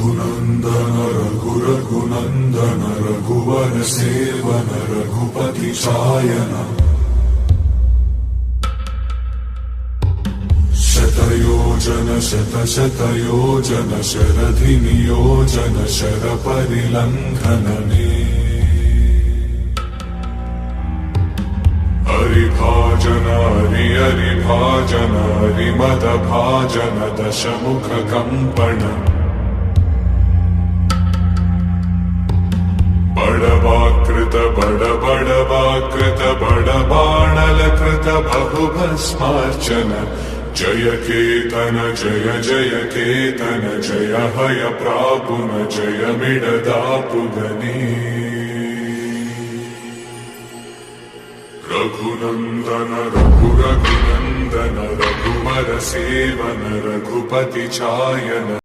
रघुनन्दन रघुनन्दन रघुवर सेवन रघुपति चायन शतयोजन शतशतयोजन शरधि नियोजन शर परिलङ्घनने हरिभाजन हरिभाजन हरिमदभाजन दशमुख कम्पण बड़वाकृत बड़वाकृत बड़बाणलकृत बहुभस्मार्चन जय केतन जय जय केतन जय हय प्रापुन जय मिडदापुगने रघुनन्दन रघुनन्दन रघुवर सेवन रघुपति चायन।